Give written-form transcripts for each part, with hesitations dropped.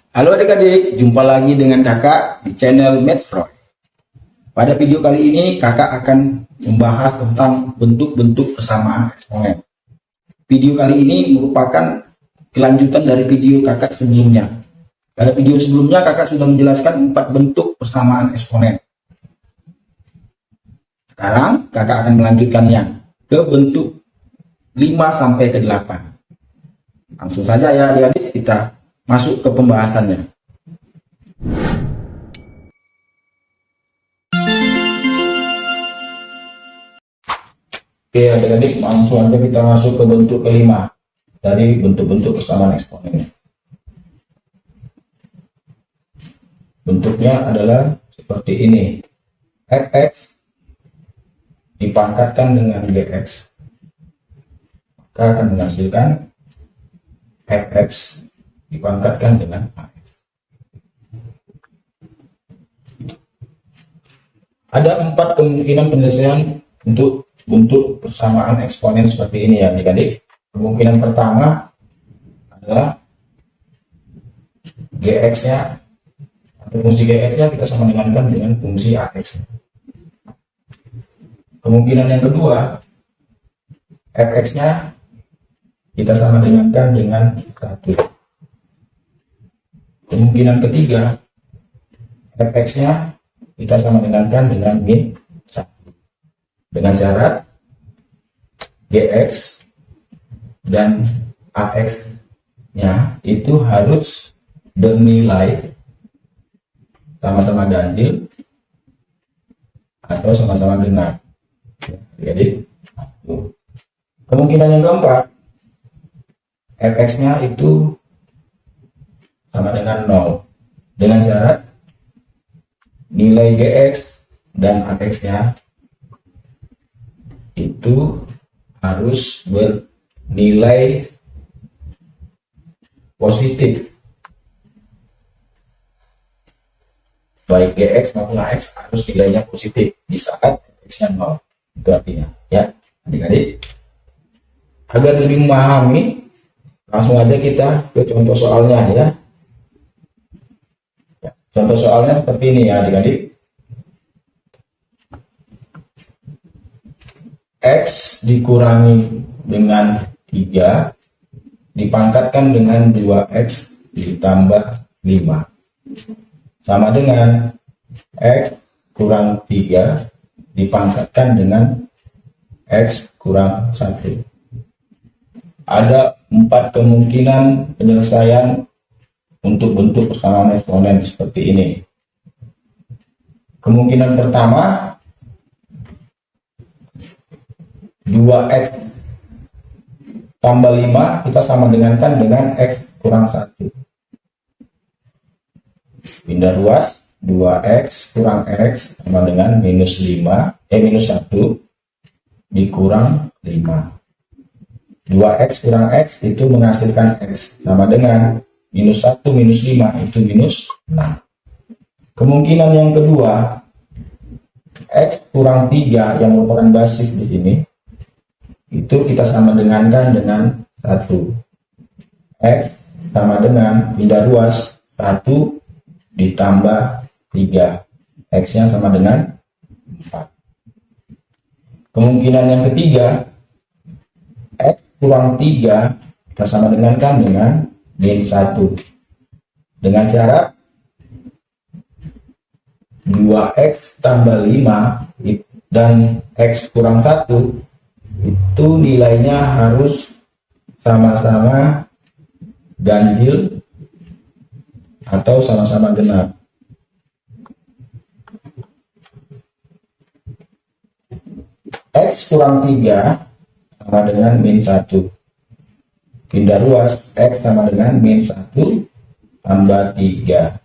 Halo adik-adik, jumpa lagi dengan kakak di channel Mathsroy. Pada video kali ini kakak akan membahas tentang bentuk-bentuk persamaan eksponen. Video kali ini merupakan kelanjutan dari video kakak sebelumnya. Pada video sebelumnya kakak sudah menjelaskan 4 bentuk persamaan eksponen. Sekarang kakak akan melanjutkannya ke bentuk 5 sampai ke 8. Langsung saja ya adik-adik, kita masuk ke pembahasannya. Oke adik-adik, langsung aja kita masuk ke bentuk kelima dari bentuk-bentuk persamaan eksponen. Bentuknya adalah seperti ini. Fx dipangkatkan dengan Gx, maka akan menghasilkan Fx dipangkatkan dengan Ax. Ada 4 kemungkinan penyelesaian untuk bentuk persamaan eksponen seperti ini ya adik-adik. Kemungkinan pertama adalah Gx-nya atau fungsi Gx-nya kita sama dengan fungsi Ax. Kemungkinan yang kedua, Fx-nya kita sama dengan 1. Kemungkinan ketiga, Fx-nya kita sama dengan min 1. Dengan syarat Gx dan Ax-nya itu harus bernilai sama-sama ganjil atau sama-sama genap. Jadi, kemungkinan yang keempat, Fx-nya itu sama dengan 0 dengan syarat nilai Gx dan Ax-nya itu harus bernilai positif, baik Gx maupun Ax harus nilainya positif di saat Fx-nya 0. Itu artinya ya adik-adik. Agar lebih memahami, langsung aja kita ke contoh soalnya ya. Contoh soalnya seperti ini ya adik-adik. X dikurangi dengan 3 dipangkatkan dengan 2x ditambah 5 sama dengan X kurang 3 dipangkatkan dengan X kurang 1. Ada 4 kemungkinan penyelesaian untuk bentuk persamaan eksponen seperti ini. Kemungkinan pertama, 2x tambah 5 kita sama dengan x kurang 1. Pindah ruas, 2x kurang x sama dengan minus 1 dikurang 5. 2x kurang x itu menghasilkan x sama dengan minus 1 minus 5 itu minus 6. Kemungkinan yang kedua, x kurang 3 yang merupakan basis di sini itu kita sama dengan 1. X sama dengan pindah ruas 1 ditambah 3. X-nya sama dengan 4. Kemungkinan yang ketiga, X kurang 3 kita sama dengan min 1. Dengan cara 2x tambah 5 dan x kurang 1 itu nilainya harus sama-sama ganjil atau sama-sama genap. X kurang 3 sama dengan min 1. Pindah ruas, X sama dengan min 1 tambah 3.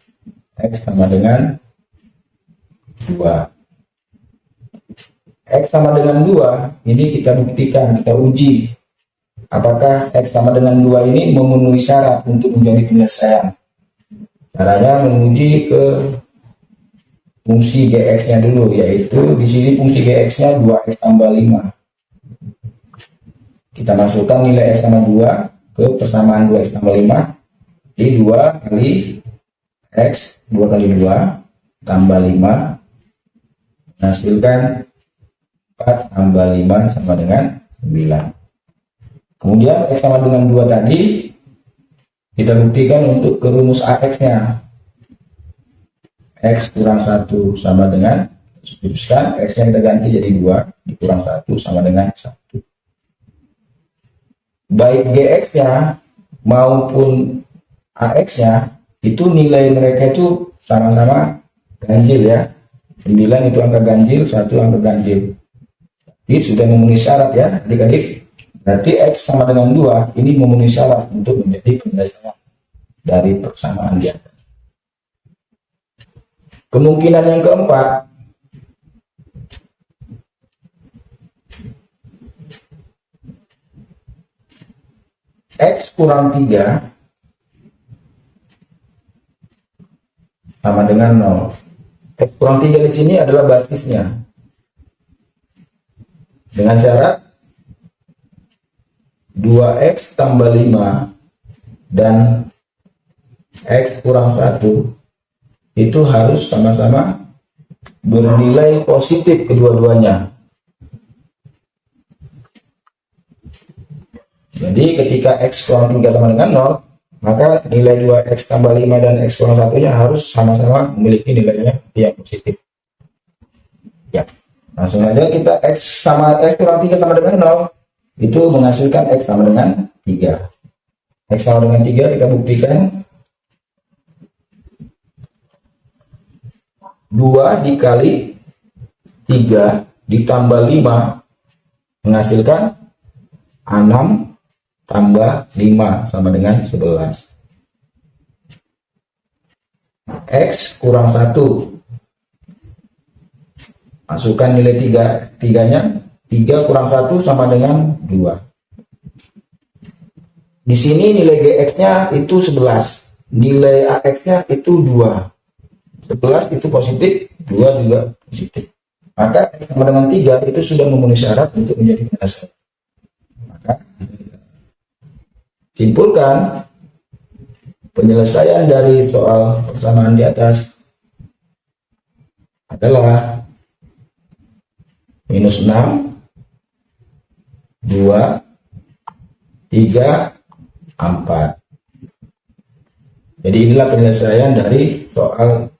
X sama dengan 2. X sama dengan 2, ini kita buktikan, kita uji apakah X sama dengan 2 ini memenuhi syarat untuk menjadi penyelesaian. Caranya menguji ke fungsi Gx-nya dulu, yaitu di sini fungsi Gx-nya 2x tambah 5. Kita masukkan nilai x sama 2 ke persamaan 2x tambah 5 di 2 kali X 2 kali 2 tambah 5 menghasilkan 4 tambah 5 sama dengan 9. Kemudian X sama dengan 2 tadi kita buktikan untuk ke rumus AX-nya. X kurang 1 sama dengan, substitusikan X-nya kita ganti jadi 2 dikurang 1 sama dengan 1. Baik GX-nya maupun AX-nya itu nilai mereka itu sama-sama ganjil ya. 9 itu angka ganjil, 1 angka ganjil. Jadi sudah memenuhi syarat ya adik-adik. Berarti X sama dengan 2 ini memenuhi syarat untuk menjadi penyelesaian dari persamaan di atas. Kemungkinan yang keempat, X kurang 3 sama dengan 0. X kurang 3 di sini adalah basisnya. Dengan syarat 2X tambah 5 dan X kurang 1 itu harus sama-sama bernilai positif kedua-duanya. Jadi ketika X kurang 3 sama dengan 0, maka nilai 2X tambah 5 dan X kurang 1-nya harus sama-sama memiliki nilainya yang positif. Ya, langsung aja kita X kurang 3 sama dengan 0, itu menghasilkan X sama dengan 3. X sama dengan 3 kita buktikan. 2 dikali 3 ditambah 5 menghasilkan 6 tambah 5 sama dengan 11. X kurang 1. Masukkan nilai 3-nya. 3 kurang 1 sama dengan 2. Di sini nilai GX-nya itu 11. Nilai AX-nya itu 2. 11 itu positif, 2 juga positif. Maka X sama dengan 3 itu sudah memenuhi syarat untuk menjadi penyelesaian. Maka simpulkan penyelesaian dari soal persamaan di atas adalah minus 6, 2, 3, 4. Jadi inilah penyelesaian dari soal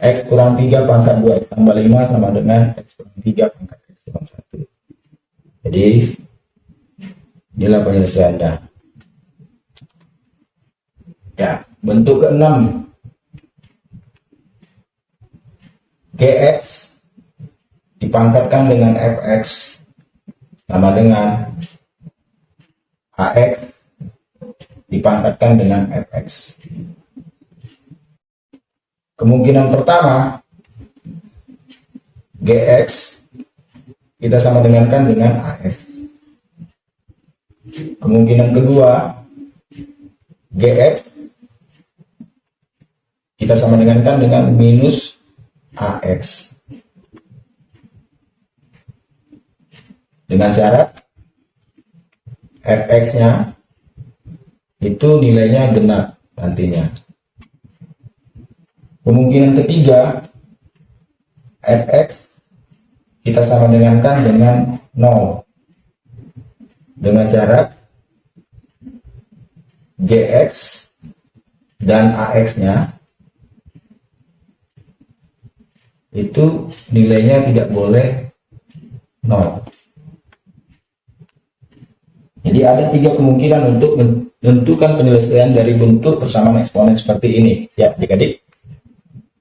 X kurang 3 pangkat 2 X tambah 5 sama dengan X kurang 3 pangkat X kurang 1. Jadi inilah penyelesaiannya. Ya, bentuk ke-6. GX dipangkatkan dengan Fx sama dengan AX dipangkatkan dengan Fx. Kemungkinan pertama, GX kita sama dengankan dengan AX. Kemungkinan kedua, GX kita sama dengankan dengan minus AX. Dengan syarat Fx-nya itu nilainya genap nantinya. Kemungkinan ketiga, Fx kita sama dengankan dengan 0. Dengan syarat Gx dan Ax-nya itu nilainya tidak boleh 0. Jadi ada 3 kemungkinan untuk menentukan penyelesaian dari bentuk persamaan eksponen seperti ini. Ya, adik-adik.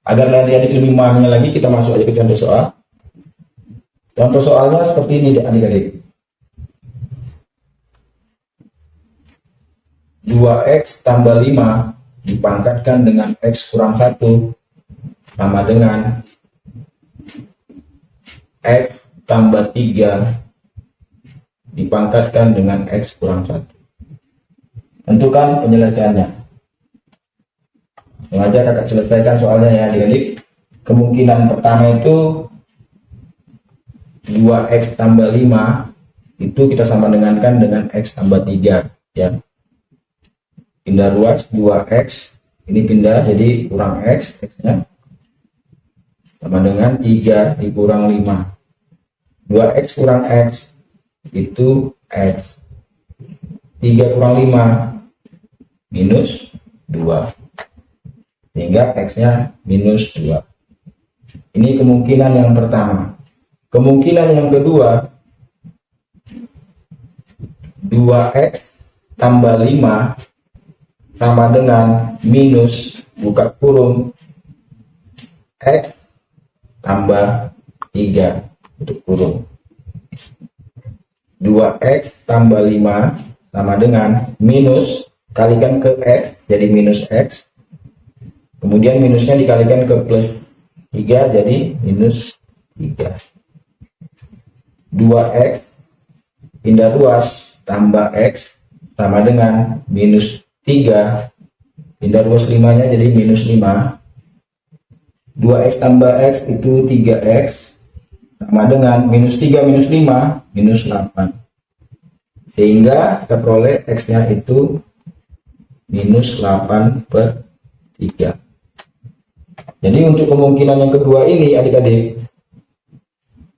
Agar adik-adik lebih memahaminya lagi, kita masuk aja ke contoh soal. Contoh soalnya seperti ini, adik-adik. 2x tambah 5 dipangkatkan dengan x kurang 1 sama dengan x tambah 3 dipangkatkan dengan x kurang 1. Tentukan penyelesaiannya. Sengaja kakak selesaikan soalnya ya adik-adik. Kemungkinan pertama itu 2x tambah 5 itu kita sama dengankan dengan x tambah 3 ya. Pindah ruas 2x ini pindah jadi kurang X, X-nya sama dengan 3 dikurang 5. 2X kurang X itu X. 3 kurang 5 minus 2. Sehingga X-nya minus 2. Ini kemungkinan yang pertama. Kemungkinan yang kedua, 2X tambah 5 sama dengan minus buka kurung X tambah 3 tutup kurung. 2X tambah 5 sama dengan minus kalikan ke X jadi minus X. Kemudian minusnya dikalikan ke plus 3 jadi minus 3. 2X pindah ruas tambah X sama dengan minus 3. Pindah ruas 5-nya jadi minus 5. 2X tambah X itu 3X sama dengan minus 3 minus 5 minus 8. Sehingga kita peroleh X-nya itu minus 8 per 3. Jadi untuk kemungkinan yang kedua ini adik-adik,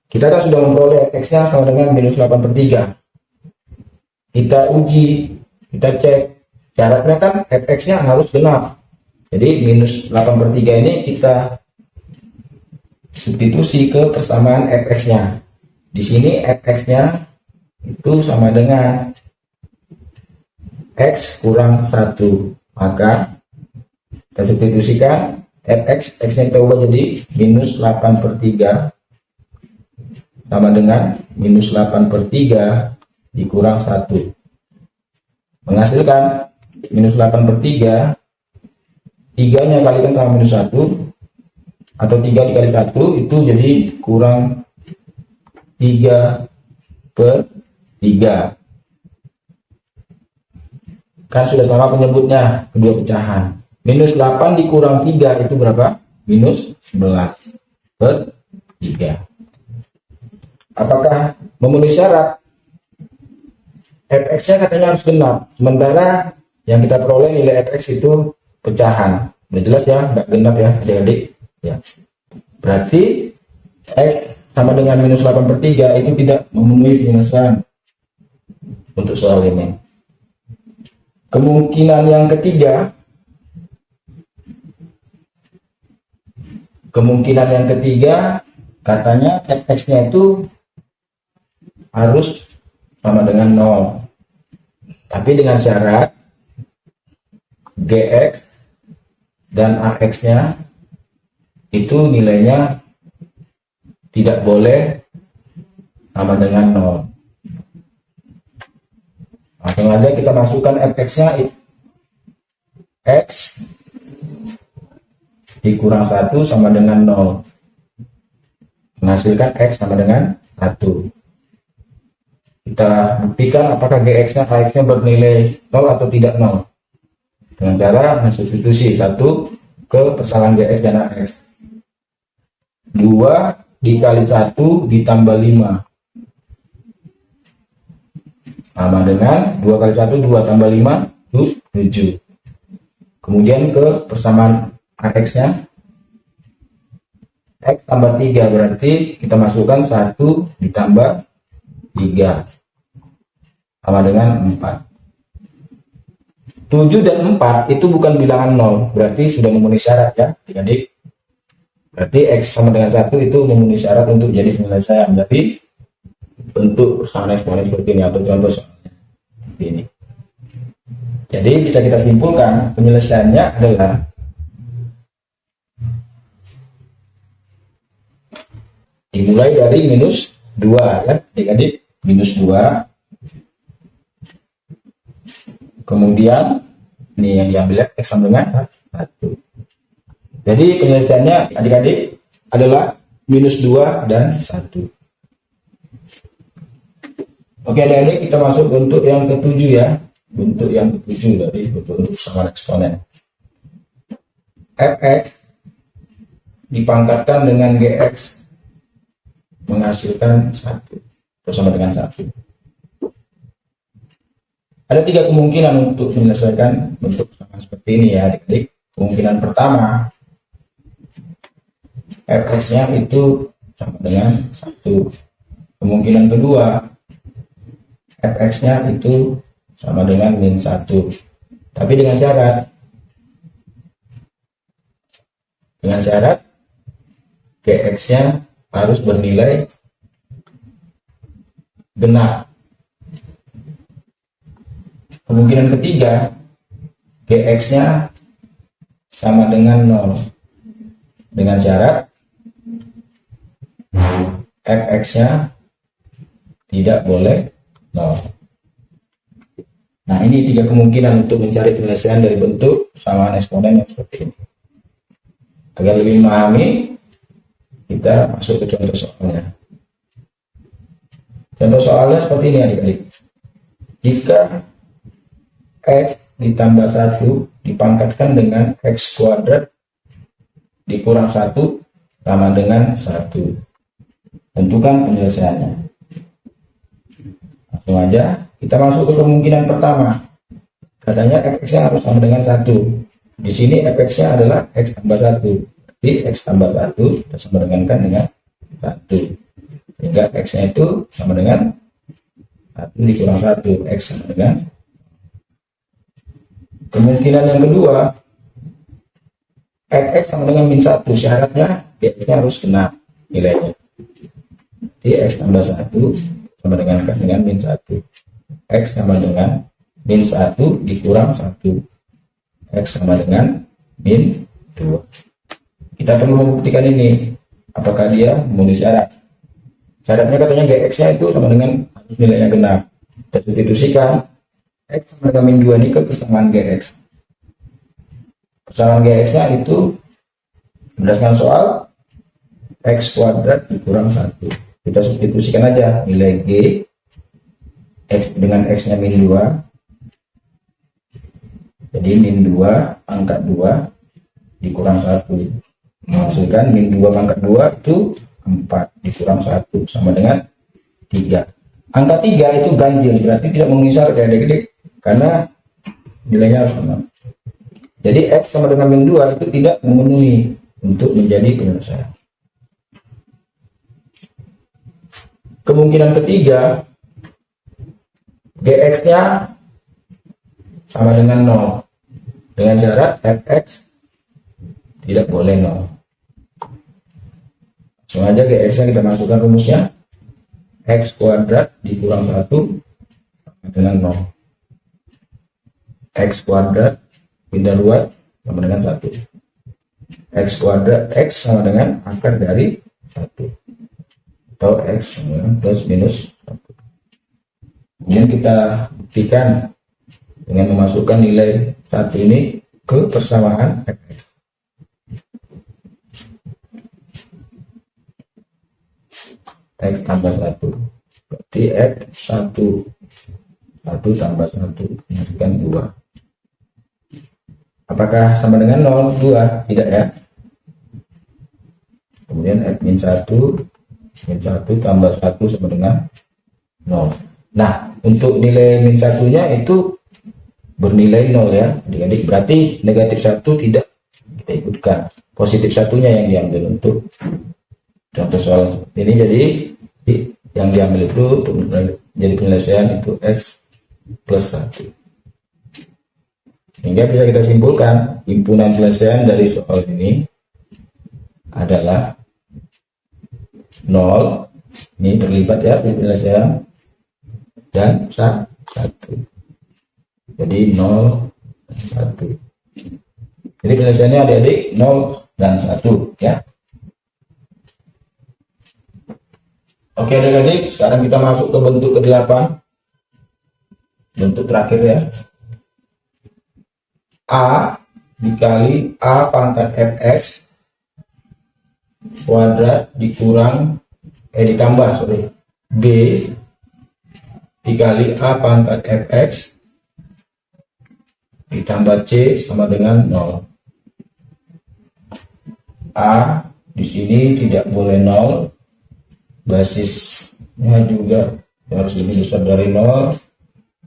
kita kan sudah memperoleh X-nya sama dengan minus 8 per 3. Kita uji, kita cek, syaratnya kan Fx-nya harus genap. Jadi minus 8 per 3 ini kita substitusi ke persamaan Fx-nya. Di sini Fx-nya itu sama dengan X kurang 1. Maka kita substitusikan Fx, X-nya kita ubah jadi minus 8 per 3 sama dengan minus 8 per 3 dikurang 1. Menghasilkan minus 8 per 3, 3-nya kalikan sama minus 1, atau 3 dikali 1 itu jadi kurang 3 per 3. Kan sudah sama penyebutnya kedua pecahan. Minus 8 dikurang 3 itu berapa? Minus 11 per 3. Apakah memenuhi syarat? Fx-nya katanya harus genap, sementara yang kita peroleh nilai Fx itu pecahan. Udah jelas ya, nggak genap ya adik-adik ya. Berarti X sama dengan minus 8 per 3 itu tidak memenuhi penyelesaian untuk soal ini. Kemungkinan yang ketiga, katanya Fx-nya itu harus sama dengan 0. Tapi dengan syarat Gx dan Ax-nya itu nilainya tidak boleh sama dengan 0. Langsung aja kita masukkan Fx-nya X dikurang 1 sama dengan 0. Menghasilkan X sama dengan 1. Kita buktikan apakah Gx-nya Ax-nya bernilai 0 atau tidak 0. Dengan cara mensubstitusi 1 ke persamaan Gx dan Ax. 2 dikali 1 ditambah 5 sama dengan 2 kali 1 2 tambah 5 itu 7. Kemudian ke persamaan Ax-nya X tambah 3 berarti kita masukkan 1 ditambah 3 sama dengan 4. 7 dan 4 itu bukan bilangan 0, berarti sudah memenuhi syarat ya adik-adik. Berarti X sama dengan 1 itu memenuhi syarat untuk jadi penyelesaian. Berarti bentuk persamaan eksponen seperti ini atau contoh soalnya seperti ini. Jadi bisa kita simpulkan penyelesaiannya adalah dimulai dari minus 2 ya adik-adik, minus 2. Kemudian ini yang diambil X sama dengan 1. Jadi penyelesaiannya adik-adik adalah minus 2 dan 1. Oke adik-adik, kita masuk untuk yang ketujuh ya. Bentuk yang ketujuh dari bentuk persamaan eksponen. Fx dipangkatkan dengan Gx menghasilkan 1 bersama dengan 1. Ada 3 kemungkinan untuk menyelesaikan bentuk persamaan seperti ini ya adik-adik. kemungkinan pertama fx-nya itu sama dengan 1. Kemungkinan kedua fx-nya itu sama dengan min 1. Tapi dengan syarat gx-nya harus bernilai genap. Kemungkinan ketiga gx-nya sama dengan 0 dengan syarat fx-nya tidak boleh 0. Nah, ini 3 kemungkinan untuk mencari penyelesaian dari bentuk persamaan eksponen yang seperti ini. Agar lebih memahami, kita masuk ke contoh soalnya. Contoh soalnya seperti ini adik-adik. Jika x ditambah 1 dipangkatkan dengan x kuadrat dikurang 1 sama dengan 1. Tentukan penyelesaiannya. Langsung aja kita masuk ke kemungkinan pertama. Katanya fx-nya harus sama dengan 1. Di sini fx-nya adalah x tambah 1. Jadi x tambah 1 kita sama dengan 1. Sehingga x-nya itu sama dengan 1 dikurang 1. X sama dengan. Kemungkinan yang kedua, fx sama dengan min 1. Syaratnya x-nya harus kena nilainya. Jadi x tambah 1 sama dengan min 1. X sama dengan min 1 dikurang 1. X sama dengan min 2. Kita perlu membuktikan ini. Apakah dia memenuhi syarat? Syaratnya katanya gx-nya itu sama dengan nilainya genap. Kita substitusikan x sama dengan min 2 ini ke persamaan gx. Persamaan gx-nya itu berdasarkan soal x kuadrat dikurang 1. Kita substitusikan aja nilai g x dengan x-nya min 2. Jadi min 2 pangkat 2 dikurang 1. Menghasilkan min 2 pangkat 2 itu 4 dikurang 1 sama dengan 3. Angka 3 itu ganjil, berarti tidak memenuhi syarat ya adik-adik, karena nilainya harus sama. Jadi x sama dengan min 2 itu tidak memenuhi untuk menjadi penyelesaian. Kemungkinan ketiga, gx-nya sama dengan 0 dengan syarat fx tidak boleh 0. Langsung aja gx-nya kita masukkan rumusnya. X kuadrat dikurang 1 sama dengan 0. X kuadrat pindah luar sama dengan 1. X kuadrat x sama dengan akar dari 1. Atau x sama dengan plus minus 1. Kemudian kita buktikan dengan memasukkan nilai 1 ini ke persamaan fx. X tambah 1 berarti x 1 tambah 1 menghasilkan 2. Apakah sama dengan 0? 2 tidak ya. Kemudian x min 1 tambah 1 sama dengan 0. Nah, untuk nilai min 1 nya itu bernilai 0 ya adik-adik, berarti negatif 1 tidak kita ikutkan, positif 1 nya yang diambil untuk contoh soal ini. Jadi yang diambil itu untuk jadi penyelesaian itu x plus 1. Sehingga bisa kita simpulkan himpunan penyelesaian dari soal ini adalah 0, ini terlibat ya penyelesaian, dan 1. Jadi 0 dan 1. Jadi penyelesaiannya adik-adik 0 dan 1 ya. Oke adik-adik, sekarang kita masuk ke bentuk ke-8. Bentuk terakhir ya. A dikali A pangkat fx kuadrat ditambah B dikali A pangkat fx ditambah C sama dengan 0. A di sini tidak boleh 0. Basisnya juga harus lebih besar dari 0,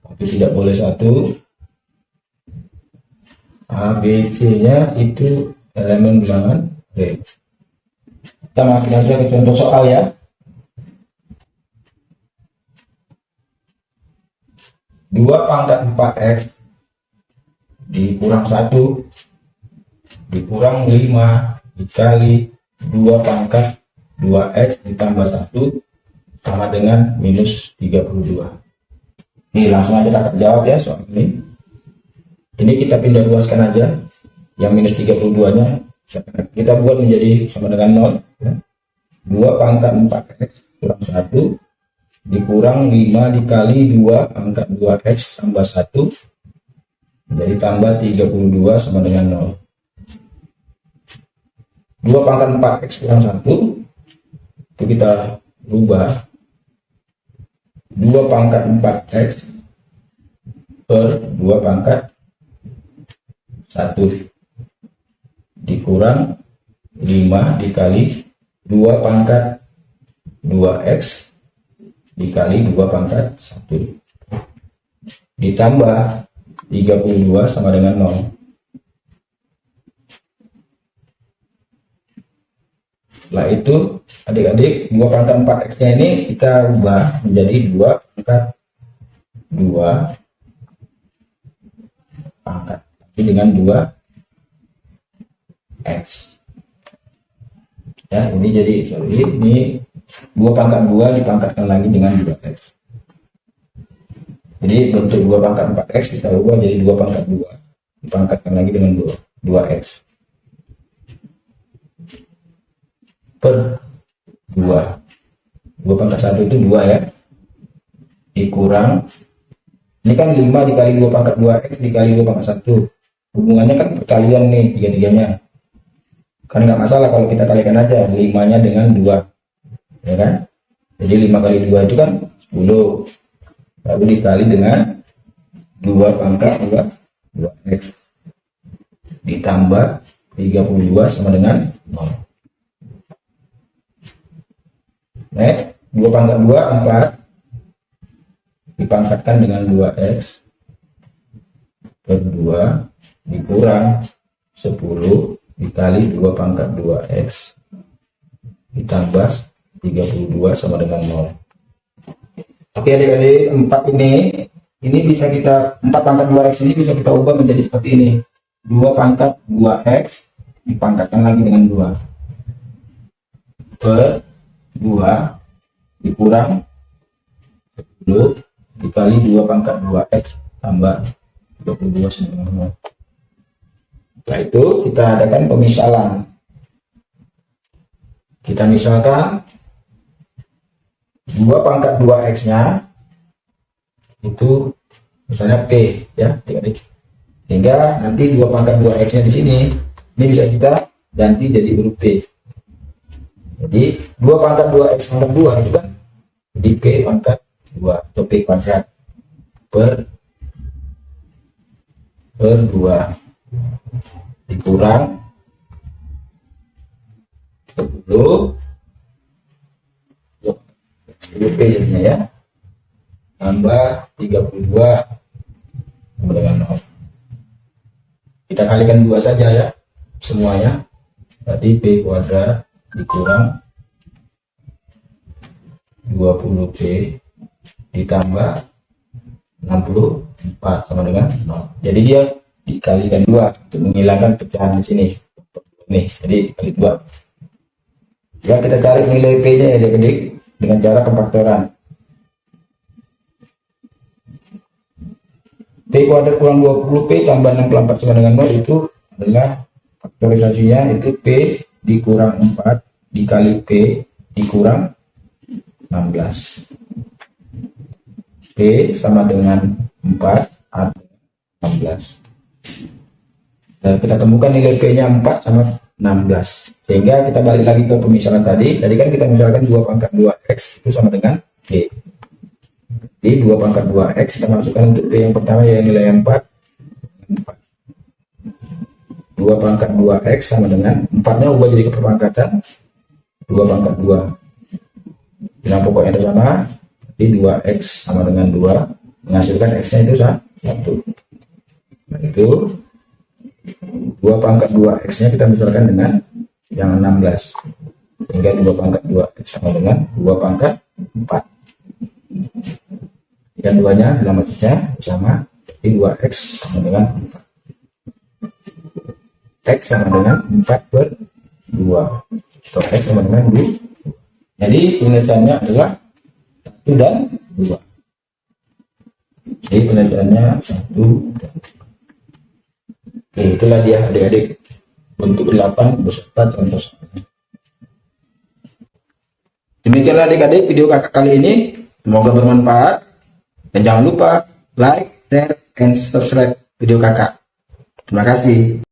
tapi tidak boleh 1. A A, B, C-nya itu elemen bilangan real. Kita masuk saja ke contoh soal ya. Dua pangkat 4x dikurang 1 dikurang 5 dikali 2 pangkat 2x ditambah 1 sama dengan minus 32. Ini langsung aja kita jawab ya soal ini. Ini kita pindah luaskan aja. Yang minus 32 nya kita buat menjadi sama dengan 0 ya. 2 pangkat 4x kurang 1 dikurang 5 dikali 2 pangkat 2x tambah 1 jadi tambah 32 sama dengan 0. 2 pangkat 4x kurang 1 itu kita rubah 2 pangkat 4x per 2 pangkat 1 dikurang 5 dikali 2 pangkat 2x dikali 2 pangkat 1 ditambah 32 sama dengan 0. Setelah itu adik-adik 2 pangkat 4x nya ini kita ubah menjadi 2 pangkat 2 pangkat tapi dengan 2x ya. Ini jadi ini 2 pangkat 2 dipangkatkan lagi dengan 2x. Jadi bentuk 2 pangkat 4x kita ubah jadi 2 pangkat 2 dipangkatkan lagi dengan 2x per 2 pangkat 1 itu 2 ya dikurang ini kan 5 dikali 2 pangkat 2x dikali 2 pangkat 1 hubungannya kan perkalian nih tiga-tiganya kan nggak masalah kalau kita kalikan aja 5 nya dengan 2 ya kan. Jadi 5 kali 2 itu kan 10 lalu dikali dengan 2 pangkat 2x ditambah 32 sama dengan 0. Nah 2 pangkat 2 4 dipangkatkan dengan 2x per 2 dikurang 10 dikali 2 pangkat 2x ditambah 32 sama dengan 0. Oke adik-adik 4 ini bisa kita 4 pangkat 2x ini bisa kita ubah menjadi seperti ini 2 pangkat 2x dipangkatkan lagi dengan 2 per 2 dikurang 10 dikali 2 pangkat 2x tambah 32 sama dengan 0. Setelah itu kita adakan pemisalan. Kita misalkan 2 pangkat 2x nya itu misalnya P ya adik-adik. Sehingga nanti 2 pangkat 2x nya di sini ini bisa kita ganti jadi huruf P. Jadi 2 pangkat 2x pangkat 2 itu kan jadi P pangkat 2 atau P kuadrat per 2 dikurang 10 P jadinya ya tambah 32 sama dengan 0. Kita kalikan 2 saja ya semuanya berarti P kuadrat dikurang 20P ditambah 64 sama dengan 0. Jadi dia dikalikan 2 untuk menghilangkan pecahan di sini. Nih, jadi kali 2. Ya, kita cari nilai P-nya ya adik-adik dengan cara pemfaktoran. P kuadrat kurang 20P tambah 64 sama dengan 0 itu adalah faktorisasinya itu P dikurang 4 dikali P dikurang 16. P sama dengan 4 atau 16. Dan kita temukan nilai P-nya 4 sama 16. Sehingga kita balik lagi ke pemisalan tadi. Tadi kan kita misalkan 2 pangkat 2x itu sama dengan P. Jadi 2 pangkat 2x kita masukkan untuk P yang pertama yang nilai 4. 2 pangkat 2x sama dengan 4-nya ubah jadi keperpangkatan 2 pangkat 2. Bilang pokoknya itu sama. Jadi 2x sama dengan 2 menghasilkan x-nya itu 1. Nah, itu 2 pangkat 2x nya kita misalkan dengan yang 16, sehingga 2 pangkat 2x sama dengan 2 pangkat 4. Jika duanya dalam batasnya sama, jadi 2x sama dengan 4. X sama dengan 4 per 2, atau x sama dengan 2. Jadi penyelesaiannya adalah 1 dan 2. Jadi penyelesaiannya 1 dan 2. Oke, itulah dia adik-adik bentuk 8 beserta contoh soalnya. Demikianlah adik-adik video kakak kali ini, semoga bermanfaat, dan jangan lupa like, share, and subscribe video kakak. Terima kasih.